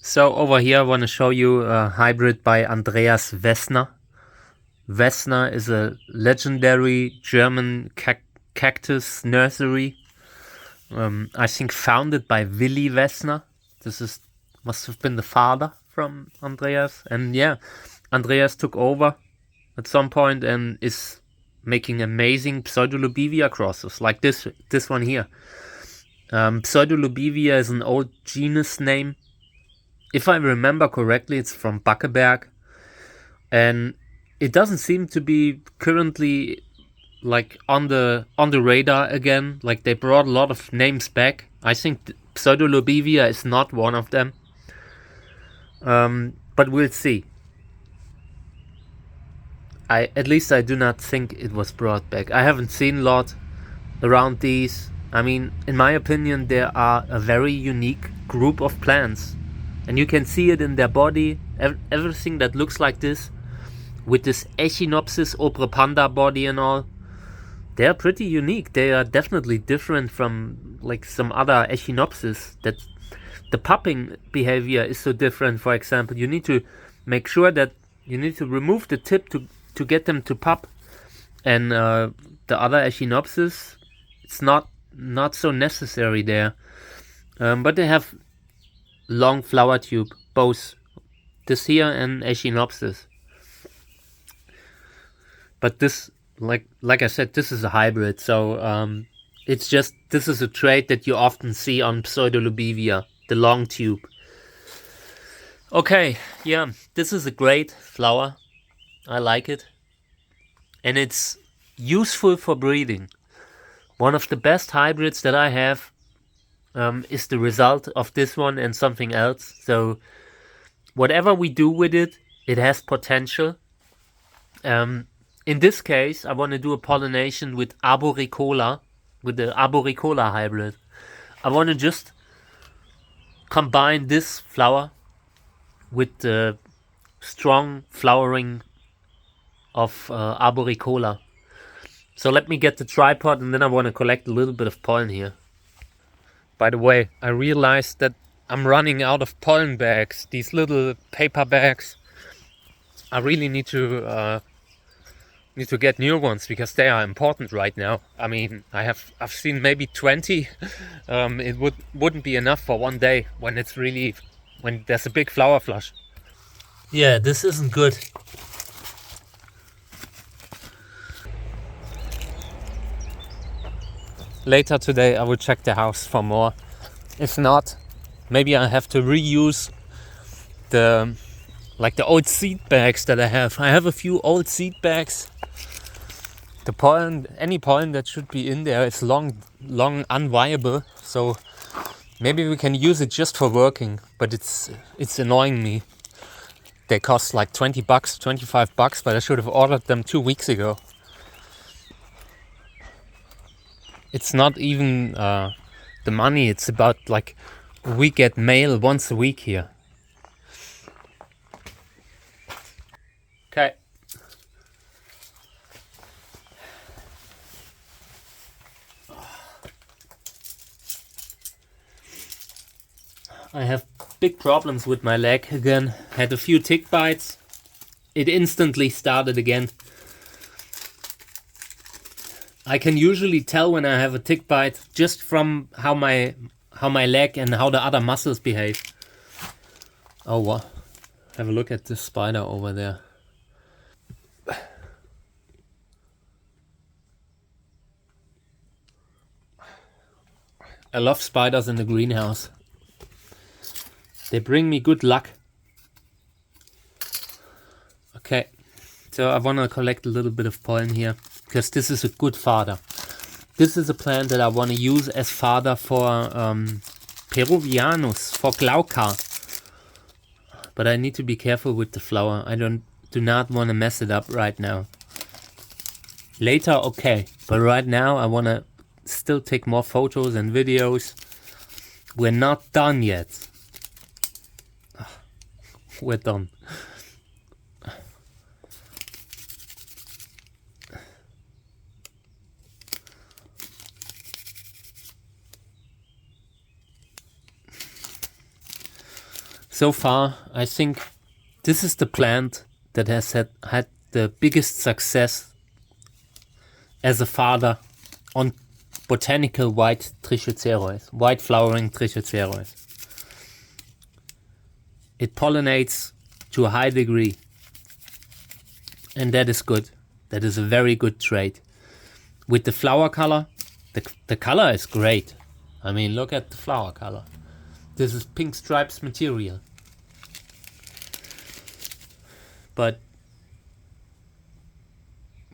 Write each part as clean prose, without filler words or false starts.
So over here I want to show you a hybrid by Andreas Wessner. Wessner is a legendary German cactus nursery. I think founded by Willy Wessner. Must have been the father from Andreas. And yeah, Andreas took over at some point and is making amazing Pseudolobivia crosses like this one here. Pseudolobivia is an old genus name. If I remember correctly, it's from Backeberg, and it doesn't seem to be currently like on the radar again. Like they brought a lot of names back. I think Pseudolobivia is not one of them, but we'll see. At least I do not think it was brought back. I haven't seen a lot around these. I mean, in my opinion, they are a very unique group of plants, and you can see it in their body. Everything that looks like this, with this Echinopsis obrepanda body and all, they are pretty unique. They are definitely different from like some other Echinopsis. That the pupping behavior is so different. For example, you need to make sure that you need to remove the tip to get them to pup, and the other Echinopsis, it's not so necessary there. But they have long flower tube, both this here and Echinopsis. But this, like I said, this is a hybrid, so it's just, this is a trait that you often see on Pseudolobivia, the long tube. Okay, yeah, this is a great flower. I like it. And it's useful for breeding. One of the best hybrids that I have is the result of this one and something else. So whatever we do with it, it has potential. In this case, I want to do a pollination with Arboricola, with the Arboricola hybrid. I want to just combine this flower with the strong flowering of Arboricola. So let me get the tripod, and then I want to collect a little bit of pollen here. By the way, I realized that I'm running out of pollen bags, these little paper bags. I really need to get new ones because they are important right now. I mean, I've seen maybe 20. It wouldn't be enough for one day when there's a big flower flush. Yeah, this isn't good. Later today I will check the house for more. If not, maybe I have to reuse the old seed bags that I have. I have a few old seed bags. The pollen, any pollen that should be in there is long unviable. So maybe we can use it just for working, but it's annoying me. They cost like $20, $25, but I should have ordered them 2 weeks ago. It's not even the money, it's about like we get mail once a week here. Okay. I have big problems with my leg again. Had a few tick bites. It instantly started again. I can usually tell when I have a tick bite just from how my leg and how the other muscles behave. Oh, wow. Have a look at this spider over there. I love spiders in the greenhouse. They bring me good luck. Okay, so I want to collect a little bit of pollen here, because this is a good fodder. This is a plant that I want to use as fodder for Peruvianus, for Glauca. But I need to be careful with the flower. I do not want to mess it up right now. Later, okay, but right now I want to still take more photos and videos. We're not done yet. We're done. So far, I think this is the plant that has had the biggest success as a father on botanical white trichocerois, white flowering trichocerois. It pollinates to a high degree, and that is good. That is a very good trait. With the flower color, the color is great. I mean, look at the flower color. This is pink stripes material. But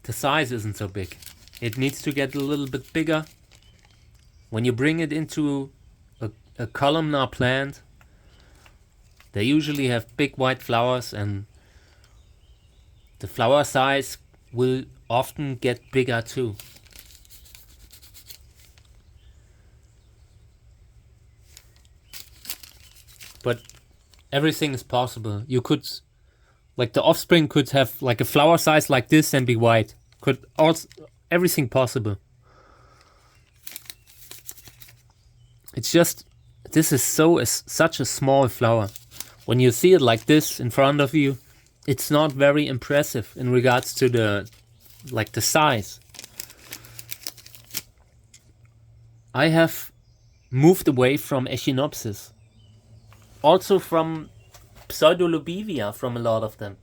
the size isn't so big. It needs to get a little bit bigger. When you bring it into a columnar plant, they usually have big white flowers, and the flower size will often get bigger too. But everything is possible. You could, like, the offspring could have like a flower size like this and be white. Could also, everything possible. It's just, this is such a small flower. When you see it like this in front of you, it's not very impressive in regards to the size. I have moved away from Echinopsis. Also from Pseudolobivia, from a lot of them.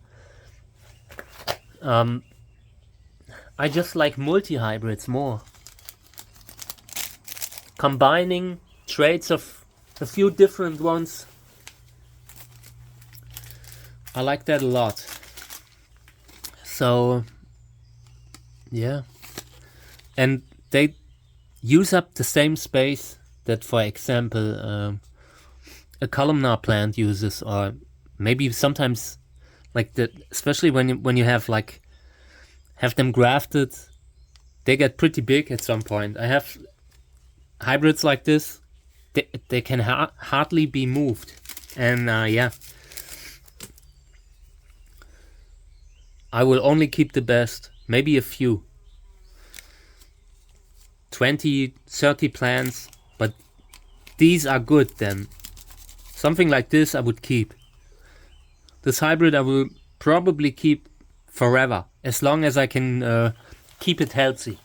I just like multi-hybrids more. Combining traits of a few different ones. I like that a lot. So, yeah. And they use up the same space that, for example, a columnar plant uses, or maybe sometimes, like especially when you have them grafted, they get pretty big at some point. I have hybrids like this. They can hardly be moved, and yeah. I will only keep the best, maybe a few. 20, 30 plants, but these are good then. Something like this I would keep. This hybrid I will probably keep forever, as long as I can keep it healthy.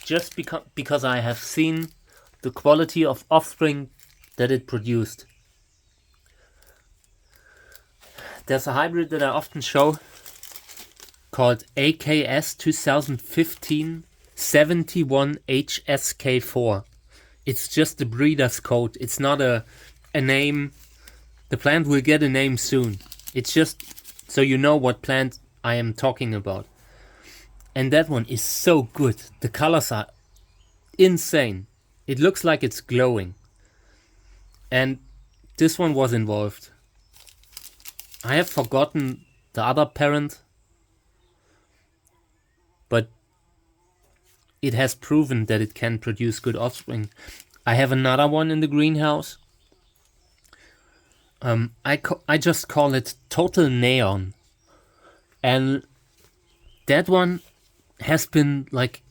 Just because I have seen the quality of offspring that it produced. There's a hybrid that I often show called AKS 2015 71HSK4. It's just the breeder's code. It's not a name. The plant will get a name soon. It's just so you know what plant I am talking about. And that one is so good. The colors are insane. It looks like it's glowing. And this one was involved. I have forgotten the other parent, but it has proven that it can produce good offspring. I have another one in the greenhouse. I just call it Total Neon. And that one has been like,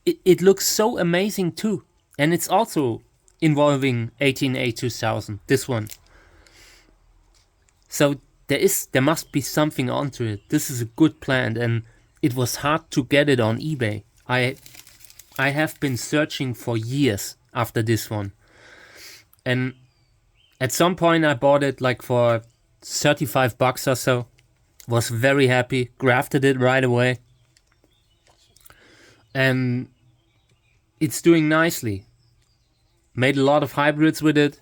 it looks so amazing too. And it's also involving 18A2000, this one. So there must be something onto it. This is a good plant, and it was hard to get it on eBay. I have been searching for years after this one. And at some point I bought it like for $35 or so. Was very happy, grafted it right away. And it's doing nicely. Made a lot of hybrids with it.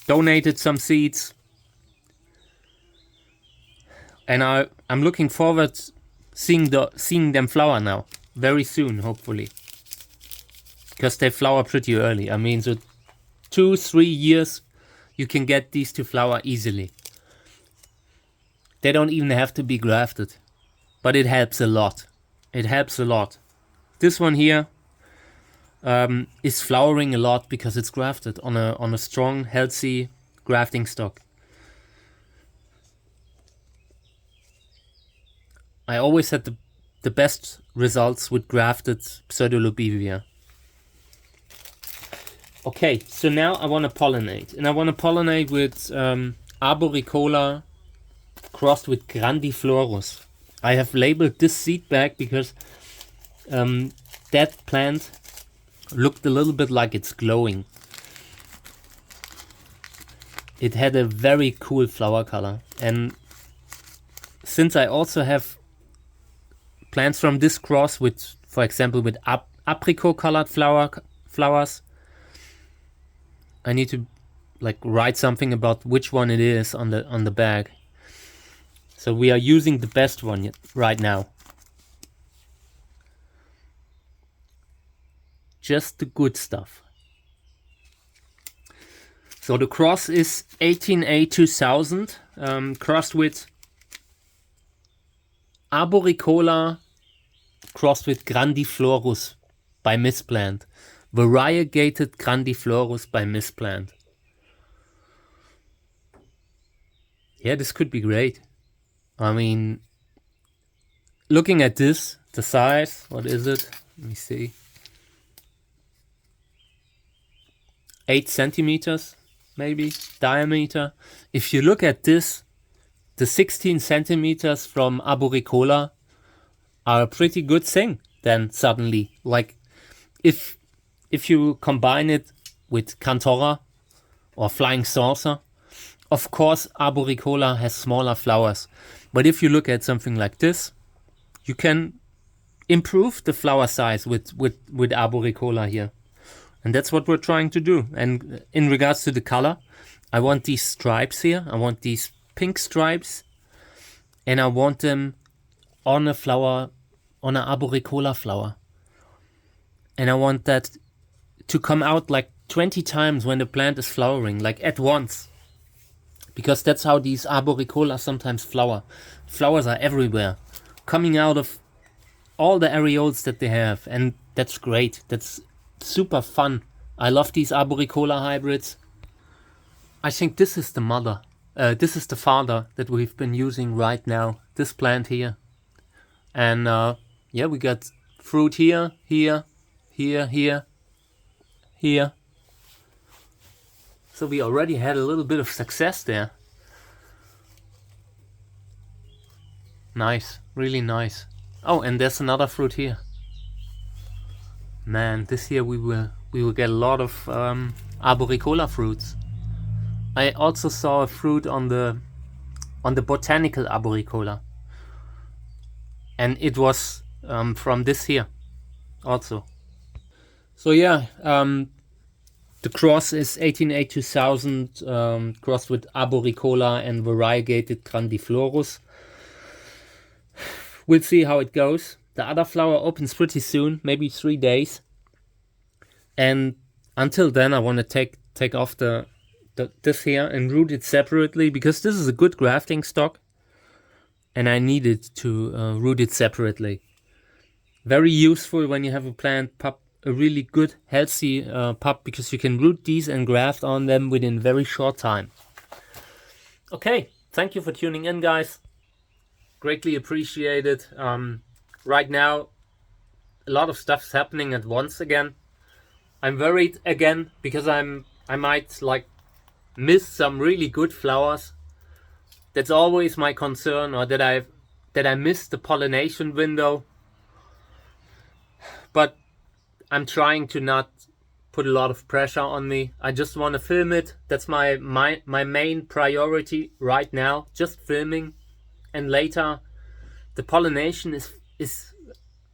Donated some seeds. And I'm looking forward seeing them flower now. Very soon, hopefully. Because they flower pretty early. I mean, so 2-3 years you can get these to flower easily. They don't even have to be grafted. But it helps a lot. It helps a lot. This one here is flowering a lot because it's grafted on a strong, healthy grafting stock. I always had the best results with grafted Pseudolobivia. Okay, so now I want to pollinate. And I want to pollinate with Arboricola crossed with Grandiflorus. I have labeled this seed bag because that plant looked a little bit like it's glowing. It had a very cool flower color. And since I also have plants from this cross with, for example, with apricot colored flowers, I need to like write something about which one it is on the bag. So we are using the best one right now. Just the good stuff. So the cross is 18A 2000, crossed with Arboricola crossed with Grandiflorus by Misplant. Variegated Grandiflorus by Misplant. Yeah, this could be great. I mean, looking at this, the size, what is it? Let me see. 8 centimeters, maybe, diameter. If you look at this, the 16 centimeters from Arboricola are a pretty good thing then suddenly. Like, if you combine it with Cantora or Flying Saucer, of course Arboricola has smaller flowers. But if you look at something like this, you can improve the flower size with Arboricola here. And that's what we're trying to do. And in regards to the color, I want these stripes here. I want these pink stripes. And I want them on a flower, on an Arboricola flower. And I want that to come out like 20 times when the plant is flowering, like at once. Because that's how these Arboricola sometimes flower. Flowers are everywhere, coming out of all the areoles that they have. And that's great. That's super fun. I love these Arboricola hybrids. I think this is the mother. This is the father that we've been using right now. This plant here. And yeah, we got fruit here, here, here, here, here. So we already had a little bit of success there. Nice, really nice. Oh, and there's another fruit here. Man, this year we will get a lot of Arboricola fruits. I also saw a fruit on the botanical Arboricola, and it was from this here also. So yeah, the cross is 18A 2000, crossed with Arboricola and variegated Grandiflorus. We'll see how it goes. The other flower opens pretty soon, maybe 3 days. And until then, I want to take off this here and root it separately, because this is a good grafting stock. And I needed to root it separately. Very useful when you have a plant pup, a really good, healthy pup, because you can root these and graft on them within very short time. Okay, thank you for tuning in, guys. Greatly appreciated. Right now, a lot of stuff's happening at once again. I'm worried again because I might like miss some really good flowers. That's always my concern, or that I missed the pollination window. But I'm trying to not put a lot of pressure on me. I just want to film it. That's my main priority right now. Just filming. And later, the pollination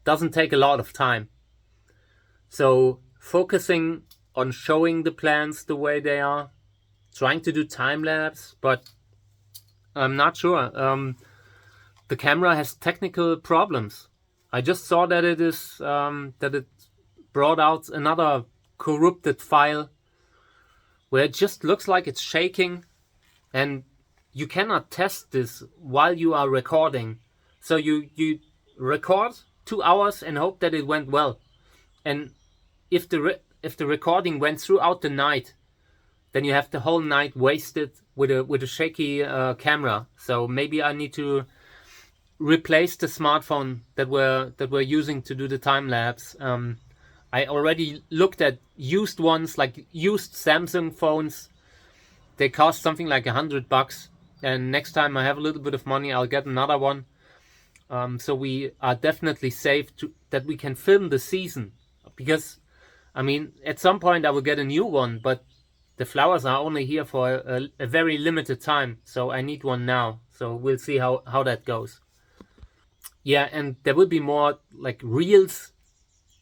doesn't take a lot of time. So focusing on showing the plants the way they are, trying to do time lapse, but I'm not sure. The camera has technical problems. I just saw that it brought out another corrupted file where it just looks like it's shaking, and you cannot test this while you are recording. So you record 2 hours and hope that it went well. And if the recording went throughout the night, then you have the whole night wasted with a shaky camera. So maybe I need to replace the smartphone that we're using to do the time lapse. I already looked at used ones, like used Samsung phones. They cost something like $100. And next time I have a little bit of money, I'll get another one. So we are definitely safe that we can film the season. Because, I mean, at some point I will get a new one, but the flowers are only here for a very limited time. So I need one now. So we'll see how that goes. Yeah, and there will be more like reels,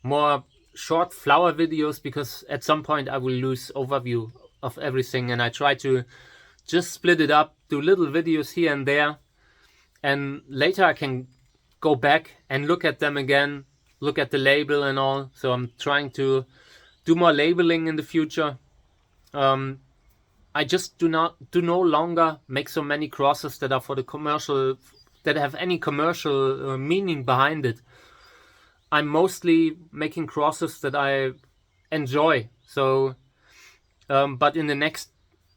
more short flower videos, because at some point I will lose overview of everything, and I try to just split it up, do little videos here and there, and later I can go back and look at them again, look at the label and all. So I'm trying to do more labeling in the future. I just do no longer make so many crosses that are for the commercial, that have any commercial meaning behind it. I'm mostly making crosses that I enjoy. So, but in the next,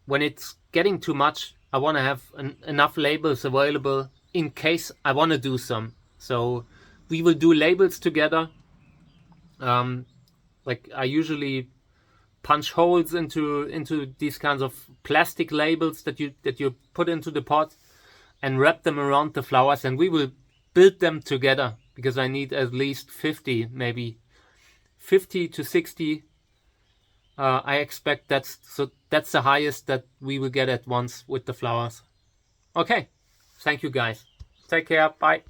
when it's getting too much, I want to have enough labels available in case I want to do some. So we will do labels together. Like I usually punch holes into these kinds of plastic labels that you put into the pot and wrap them around the flowers, and we will build them together, because I need at least 50, maybe 50 to 60. I expect that's the highest that we will get at once with the flowers. Okay, thank you guys. Take care. Bye.